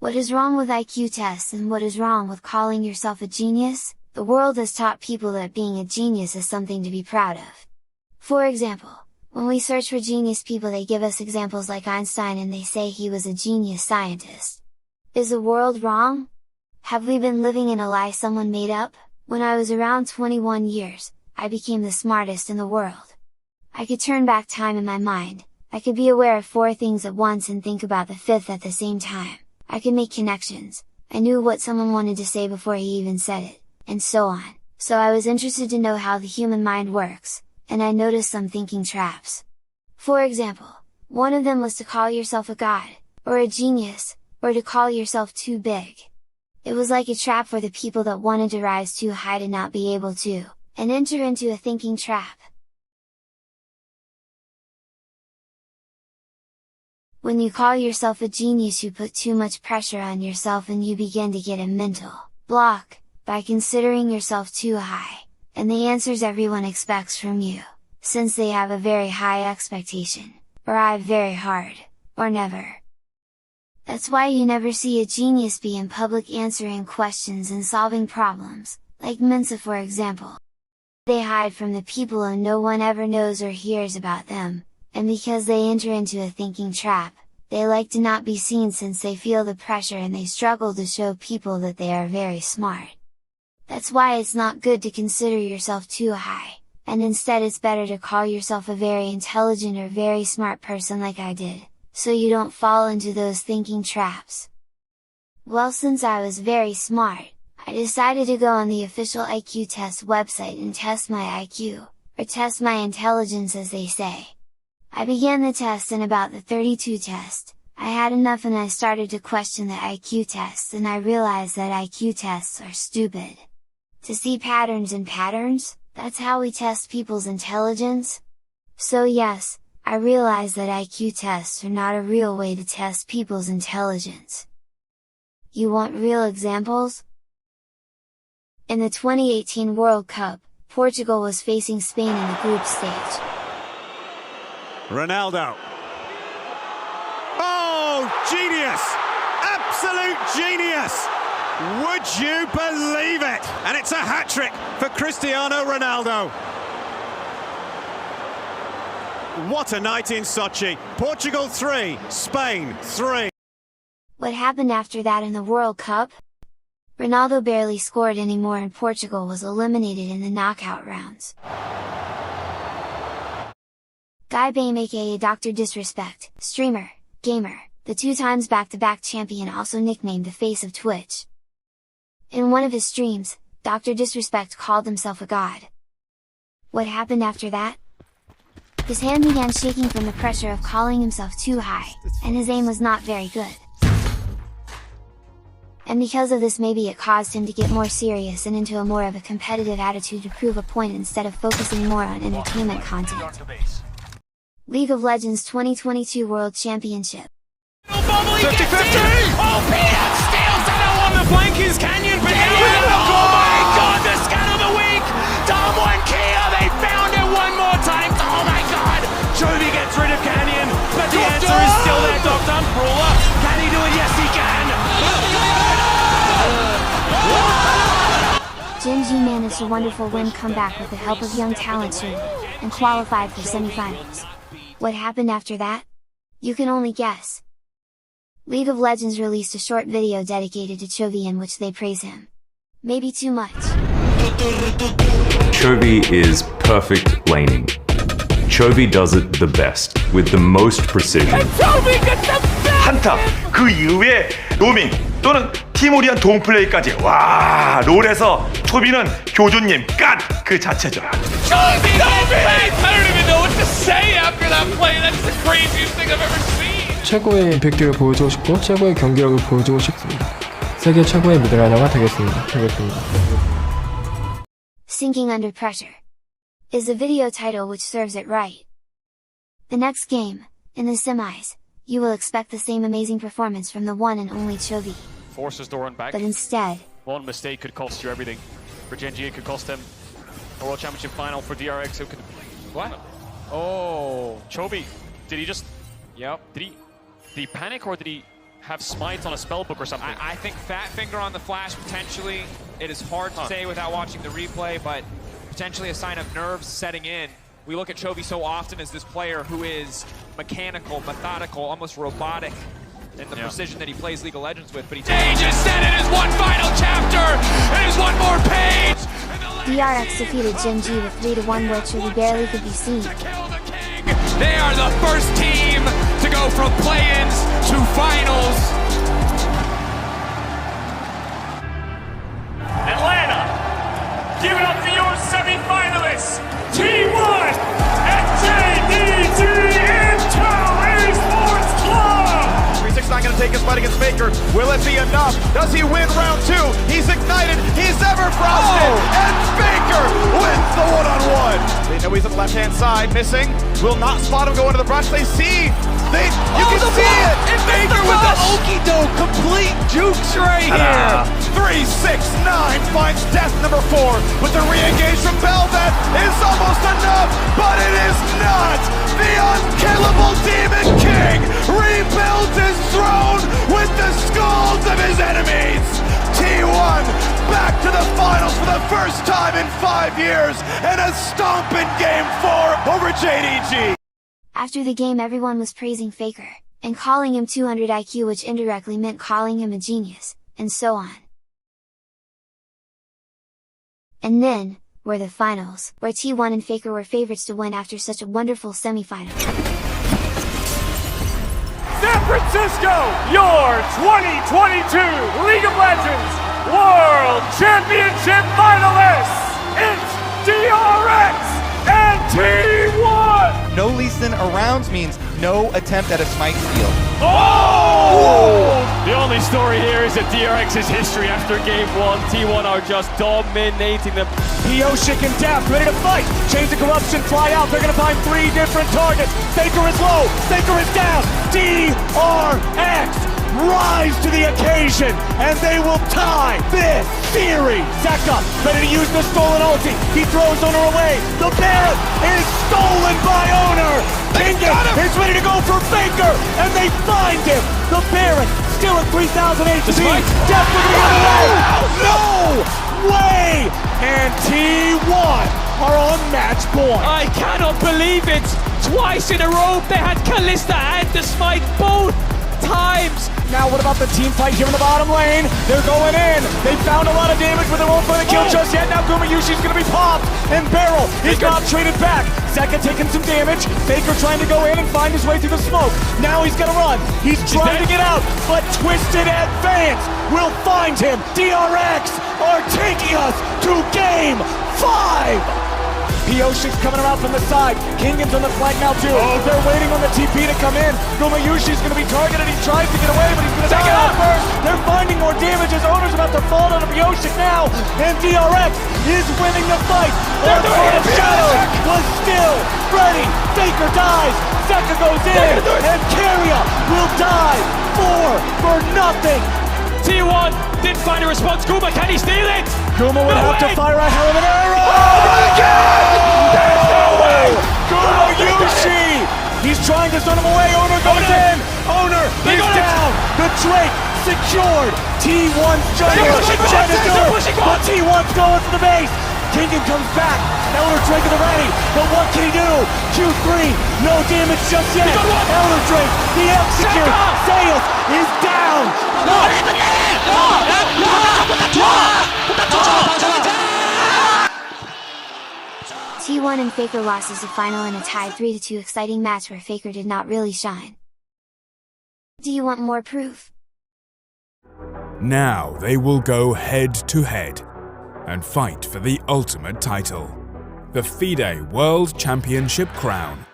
What is wrong with IQ tests and what is wrong with calling yourself a genius? The world has taught people that being a genius is something to be proud of. For example, when we search for genius people, they give us examples like Einstein and they say he was a genius scientist. Is the world wrong? Have we been living in a lie someone made up? When I was around 21 years, I became the smartest in the world. I could turn back time in my mind, I could be aware of 4 things at once and think about the 5th at the same time, I could make connections, I knew what someone wanted to say before he even said it, and so on. So I was interested to know how the human mind works, and I noticed some thinking traps. For example, one of them was to call yourself a god, or a genius, or to call yourself too big. It was like a trap for the people that wanted to rise too high to not be able to, and enter into a thinking trap. When you call yourself a genius, you put too much pressure on yourself and you begin to get a mental block, by considering yourself too high, and the answers everyone expects from you, since they have a very high expectation, arrive very hard, or never. That's why you never see a genius be in public answering questions and solving problems, like Mensa for example. They hide from the people and no one ever knows or hears about them, and because they enter into a thinking trap, they like to not be seen since they feel the pressure and they struggle to show people that they are very smart. That's why it's not good to consider yourself too high, and instead it's better to call yourself a very intelligent or very smart person like I did, so you don't fall into those thinking traps. Well, since I was very smart, I decided to go on the official IQ test website and test my IQ, or test my intelligence as they say. I began the test and about the 32 test, I had enough and I started to question the IQ tests and I realized that IQ tests are stupid. To see patterns in patterns, that's how we test people's intelligence? So yes, I realized that IQ tests are not a real way to test people's intelligence. You want real examples? In the 2018 World Cup, Portugal was facing Spain in the group stage. Ronaldo. Oh, genius! Absolute genius! Would you believe it? And it's a hat-trick for Cristiano Ronaldo. What a night in Sochi. Portugal 3, Spain 3. What happened after that in the World Cup? Ronaldo barely scored anymore and Portugal was eliminated in the knockout rounds. Guy Bame aka Dr. Disrespect, streamer, gamer, the 2 times back-to-back champion, also nicknamed the face of Twitch. In one of his streams, Dr. Disrespect called himself a god. What happened after that? His hand began shaking from the pressure of calling himself too high, and his aim was not very good. And because of this, maybe it caused him to get more serious and into a more of a competitive attitude to prove a point instead of focusing more on entertainment content. League of Legends 2022 World Championship. 50-50! Oh, Peanut steals that on the flank is Canyon, but now oh my god, the scan of the week! Dom and Kia, they found it one more time! Oh my god! Chovy gets rid of Canyon, but the answer is still there, Dr. Brawler. Can he do it? Yes, he can! Gen G managed a wonderful win comeback with the help of young talent Chovy, and qualified for semifinals. What happened after that? You can only guess. League of Legends released a short video dedicated to Chovy in which they praise him. Maybe too much. Chovy is perfect laning. Chovy does it the best, with the most precision. 한타, 그 이후에 로밍 또는 티모리안 동플레이까지 와 롤에서 초비는 교주님 갓 그 자체죠. I don't even know what to say after that play. That's the craziest thing I've ever seen. 최고의 임팩트를 보여주고 싶고 최고의 경기력을 보여주고 싶습니다. 세계 최고의 미드라이너가 되겠습니다. Sinking Under Pressure is the video title which serves it right. The next game, in the semis, you will expect the same amazing performance from the one and only Chovy. Forces the run back. But instead, one mistake could cost you everything. For Gen G, it could cost them a World Championship final. For DRX, it could... What? Oh, Chovy. Did he just... Yeah. Did he panic or did he have smite on a spellbook or something. I think Fat Finger on the flash, potentially. It is hard to say without watching the replay, but potentially a sign of nerves setting in. We look at Chovy so often as this player who is mechanical, methodical, almost robotic in the precision that he plays League of Legends with, but he just said it is one final chapter! It is one more page! DRX defeated Gen G with 3-1 where Chovy barely could be seen. They are the first team to go from play-ins to finals. Atlanta, give it up for your semi-finalists, T1 and JDG Intel Esports Club! 369 going to take his fight against Faker. Will it be enough? Does he win round 2? He's ignited. He's ever frosted. And Faker wins the one-on-one. They know he's on the left-hand side, missing. Will not spot him go into the brush. They see. You can see it. And Faker with the okey-doke complete jukes right here. 369 finds death number 4. With the re-engage from Velvet is almost enough, but it is not. The unkillable Demon King rebuilds his throne with the skulls of his enemies. T1 back to the finals for the first time in 5 years, and a stomp in Game 4 over JDG. After the game everyone was praising Faker, and calling him 200 IQ, which indirectly meant calling him a genius, and so on. And then, were the finals, where T1 and Faker were favorites to win after such a wonderful semi-final. San Francisco, your 2022 League of Legends World Championship finalists! It's DRX and T1! No Lee Sin arounds means no attempt at a smite steal. Oh! The only story here is that DRX's history after Game 1. T1 are just dominating them. Piosik and Daft ready to fight. Chains of Corruption fly out. They're gonna find 3 different targets. Faker is low. Faker is down. DRX rise to the occasion, and they will tie this series. Zeka ready to use the stolen ulti. He throws Owner away. The Baron is stolen by Owner. Kingan is ready to go for Faker, and they find him. The Baron still at 3,000 HP. Definitely on the way. No way! And T1 are on match point. I cannot believe it! Twice in a row they had Kalista and the smite both times! Now what about the team fight here in the bottom lane? They're going in. They found a lot of damage, but they won't find the kill just yet. Now Gumayushi's gonna be popped, and Barrel is not traded back. Zeka taking some damage. Faker trying to go in and find his way through the smoke. Now he's gonna run. He's trying to get out, but Twisted Advance will find him. DRX are taking us to Game 5. Piosik's coming around from the side. Kingan's on the flank now too. They're waiting on the TP to come in. Gumayushi's gonna be targeted. He tries to get away, but he's gonna die out first. They're finding more damage. His owner's about to fall down to Piosik now. And DRX is winning the fight. Our Sword of Shadows was still ready. Faker dies. Zeka goes in. And Keria will die 4 for nothing. T1 didn't find a response. Guma, can he steal it? Guma would have to fire a hell of an arrow! Oh my God! There's no way! Gumayushi! He's trying to stun him away. Owner goes in! Owner is down! The Drake secured! T1's jungler trying to do it! But T1's going for the base! Kingan comes back! Elder Drake is ready! But what can he do? Q3! No damage just yet! Elder Drake! The execute! Zeus is down! T1 and Faker losses the final in a tied 3-2 exciting match where Faker did not really shine. Do you want more proof? Now they will go head to head and fight for the ultimate title, the FIDE World Championship crown.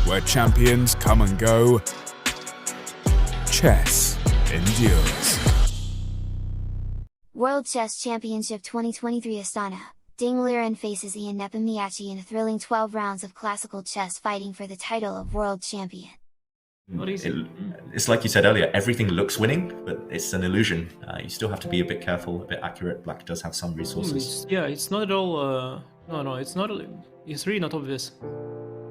Where champions come and go, chess endures. World Chess Championship 2023 Astana, Ding Liren faces Ian Nepomniachtchi in a thrilling 12 rounds of classical chess fighting for the title of World Champion. What is it? It's like you said earlier, everything looks winning, but it's an illusion. You still have to be a bit careful, a bit accurate. Black does have some resources. It's not at all... No, it's not... It's really not obvious.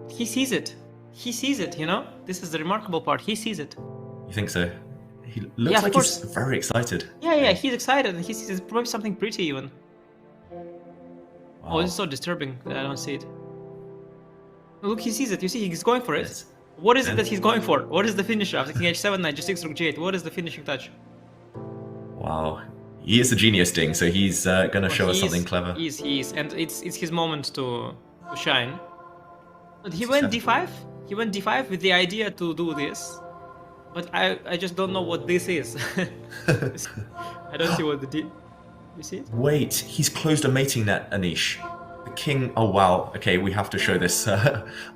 He sees it. He sees it, you know? This is the remarkable part. He sees it. You think so? He looks like he's very excited. Yeah, he's excited. He sees probably something pretty even. Wow. Oh, it's so disturbing that I don't see it. Look, he sees it. You see, he's going for it. Yes. What is it that he's going for? What is the finisher after King H7, Knight G6, Rook G8? What is the finishing touch? Wow. He is a genius, Ding, so he's gonna show us something clever. He is. And it's his moment to shine. But he went D5. He went D5 with the idea to do this. But I just don't know what this is. I don't see what the D... You see it? Wait, he's closed a mating net, Anish. The king... Oh, wow. Okay, we have to show this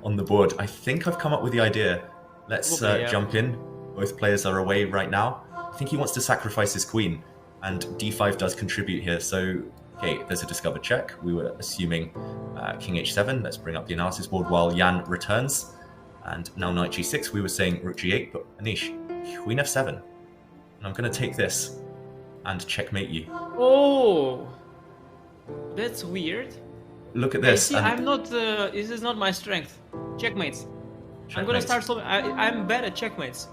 on the board. I think I've come up with the idea. Let's jump in. Both players are away right now. I think he wants to sacrifice his queen. And D5 does contribute here, so... Okay, there's a discovered check. We were assuming King H7. Let's bring up the analysis board while Jan returns. And now Knight G6, we were saying Rook G8, but Anish, Queen F7. And I'm going to take this and checkmate you. Oh! That's weird. Look at this. See, I'm not... this is not my strength. Checkmates. I'm going to start... I'm bad at checkmates.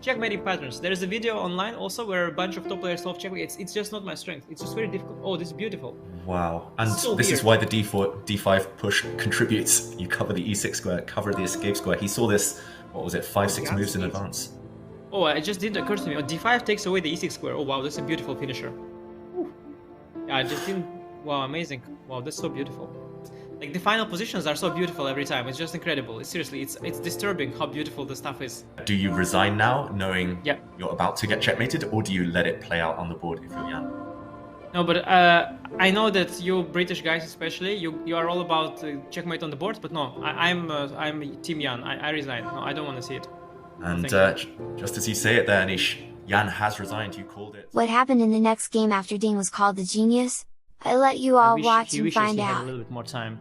Checkmating patterns. There is a video online also where a bunch of top players solve checkmate. It's just not my strength. It's just very difficult. Oh, this is beautiful. Wow. And this is why the D5 push contributes. You cover the E6 square, cover the escape square. He saw this, what was it, 5-6 moves in advance. Oh, it just didn't occur to me. Oh, D5 takes away the E6 square. Oh, wow, that's a beautiful finisher. Yeah, I just didn't... Wow, amazing. Wow, that's so beautiful. Like, the final positions are so beautiful every time. It's just incredible. Seriously, it's disturbing how beautiful the stuff is. Do you resign now, knowing you're about to get checkmated, or do you let it play out on the board if you're Jan? No, but I know that you British guys especially, you are all about checkmate on the board, but no, I'm Team Jan. I resign. No, I don't want to see it. And just as you say it there, Anish, Jan has resigned. You called it. What happened in the next game after Ding was called the genius? I let you all watch and find out. Had a little bit more time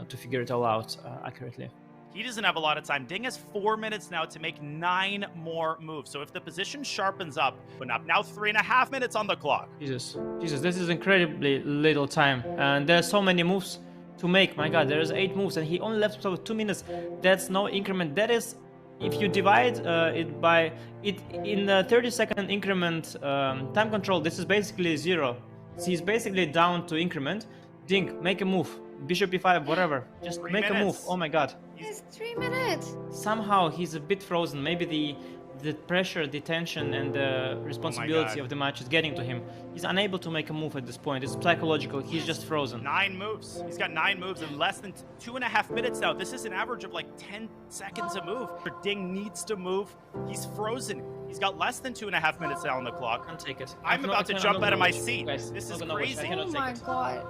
to figure it all out accurately. He doesn't have a lot of time. Ding has 4 minutes now to make 9 more moves. So if the position sharpens up, now 3.5 minutes on the clock. Jesus, this is incredibly little time, and there are so many moves to make. My God, there's 8 moves, and he only left with 2 minutes. That's no increment. That is, if you divide it by it in a 30-second increment time control, this is basically 0. So he's basically down to increment. Ding, make a move. Bishop e5, whatever. Just make a move. Oh my God. It's 3 minutes. Somehow he's a bit frozen. Maybe the pressure, the tension, and the responsibility of the match is getting to him. He's unable to make a move at this point. It's psychological. He's just frozen. 9 moves. He's got 9 moves in less than 2.5 minutes now. This is an average of like 10 seconds a move. Ding needs to move. He's frozen. He's got less than 2.5 minutes now on the clock. Can't take it. I'm about to jump out of my seat. Guys, this is crazy. Oh my God.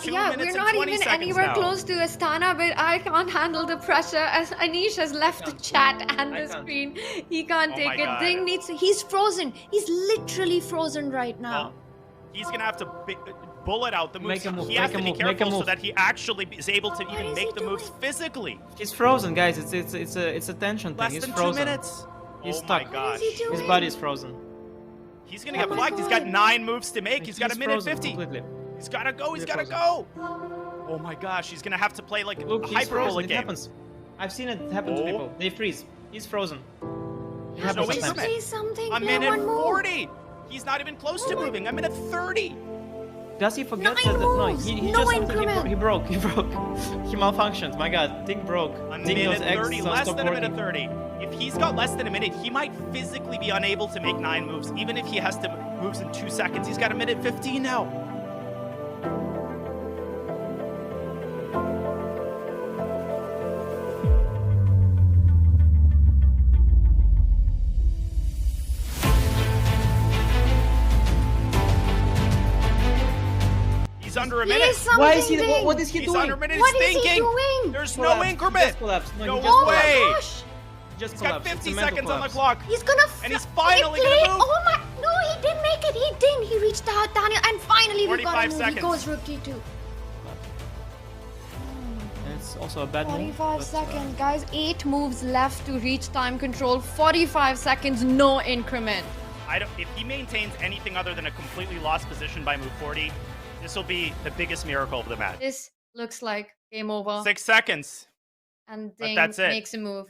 2 yeah, minutes we're not and 20 even seconds anywhere now. close to Astana, but I can't handle the pressure as Anish has left the chat and the screen. He can't take it. Ding needs to, he's frozen. He's literally frozen right now. Well, he's going to have to bullet out the moves. Make a move, he has to be careful so move. that he actually is able to even make the moves physically. He's frozen, guys. It's a tension thing. Less than frozen. 2 minutes. He's oh stuck. My God. His body is frozen. He's going to get flagged. He's got 9 moves to make. He's got a minute 50. Completely. He's got to go. He's got to go. Oh my gosh, he's gonna have to play like Look, he's frozen. It game. happens. I've seen it happen to people. They freeze. He's frozen. It happens Say something. A minute 40. He's not even close to moving. A minute 30. Does he forget 9 that? moves. No, he No just increment. he broke. He malfunctioned. My God, Ding broke. A Ding minute goes 30, less than a minute 30. If he's got less than a minute, he might physically be unable to make 9 moves, even if he has to moves in 2 seconds. He's got a minute 15 now. He's under a minute. Why is he? What is he doing? He's under a minute. What He's is he doing? There's Collapse. no increment. Just collapse. No, No he just way. Oh my gosh. Just He's got collapse. 50 It's a mental seconds on the collapse. clock. He's gonna. And he's finally he gonna played. move. Oh my! No, he didn't make it. He didn't. He reached out, Daniel, and finally we got a 45 move. seconds. He goes Rook D2. And it's also a bad move. 45 seconds, guys. 8 moves left to reach time control. 45 seconds, no increment. If he maintains anything other than a completely lost position by move 40, this will be the biggest miracle of the match. This looks like Game over. 6 seconds. And But Ding that's it. makes a move.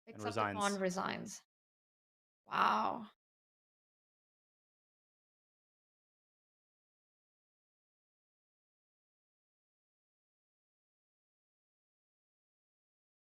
Picks And up the pawn, resigns. Wow.